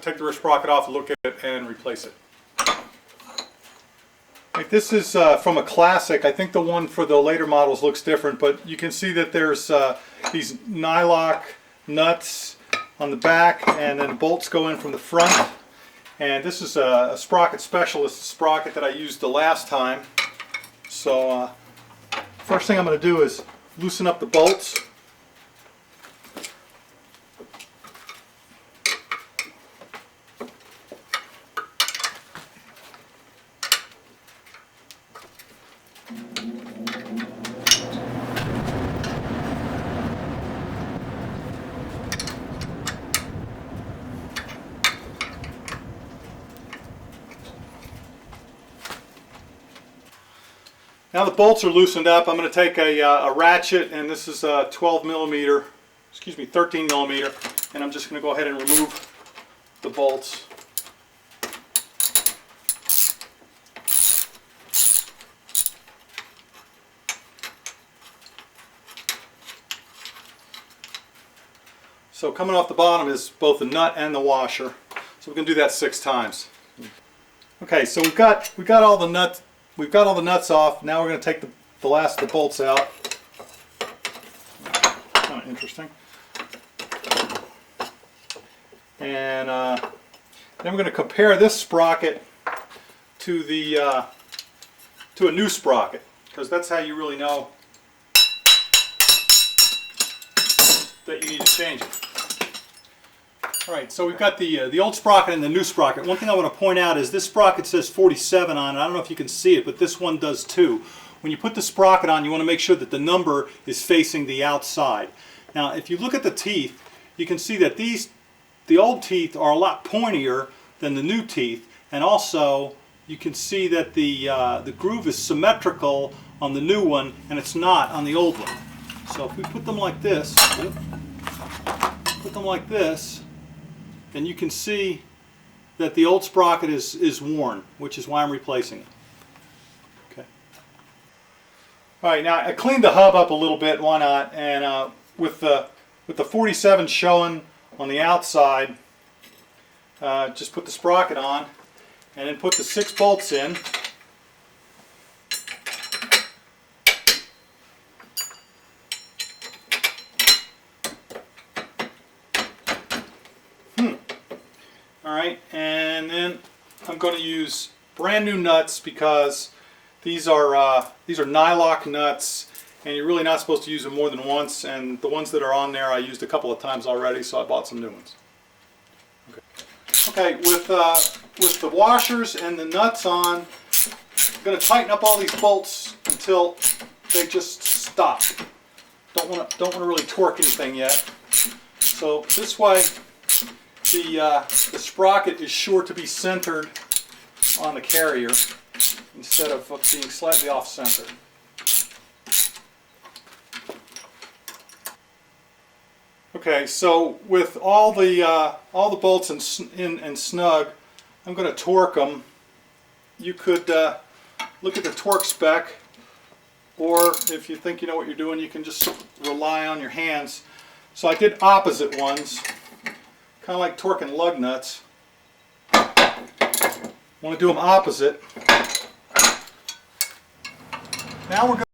take the rear sprocket off, look at it, and replace it. Right, this is from a Classic. I think the one for the later models looks different, but you can see that there's these nylock nuts on the back, and then bolts go in from the front. And this is a sprocket specialist sprocket that I used the last time. So first thing I'm going to do is loosen up the bolts. Now the bolts are loosened up, I'm going to take a ratchet, and this is a 13 millimeter, and I'm just going to go ahead and remove the bolts. So coming off the bottom is both the nut and the washer. So we're going to do that 6 times. Okay, so we've got all the nuts. We've got all the nuts off. Now we're going to take the last of the bolts out. Kind of interesting. And then we're going to compare this sprocket to a new sprocket, because that's how you really know that you need to change it. Alright, so we've got the old sprocket and the new sprocket. One thing I want to point out is this sprocket says 47 on it. I don't know if you can see it, but this one does too. When you put the sprocket on, you want to make sure that the number is facing the outside. Now, if you look at the teeth, you can see that the old teeth are a lot pointier than the new teeth, and also you can see that the groove is symmetrical on the new one, and it's not on the old one. So if we put them like this, and you can see that the old sprocket is worn, which is why I'm replacing it. Okay. All right, now I cleaned the hub up a little bit, why not? And with the 47 showing on the outside, just put the sprocket on, and then put the 6 bolts in. Alright, and then I'm going to use brand new nuts, because these are nylock nuts, and you're really not supposed to use them more than once, and the ones that are on there I used a couple of times already, so I bought some new ones. Okay, with the washers and the nuts on, I'm going to tighten up all these bolts until they just stop. Don't want to really torque anything yet. So this way the sprocket is sure to be centered on the carrier instead of being slightly off center. Okay, so with all the bolts in and snug, I'm going to torque them. You could look at the torque spec, or if you think you know what you're doing, you can just rely on your hands. So I did opposite ones, kind of like torquing lug nuts. Want to do them opposite. Now we're going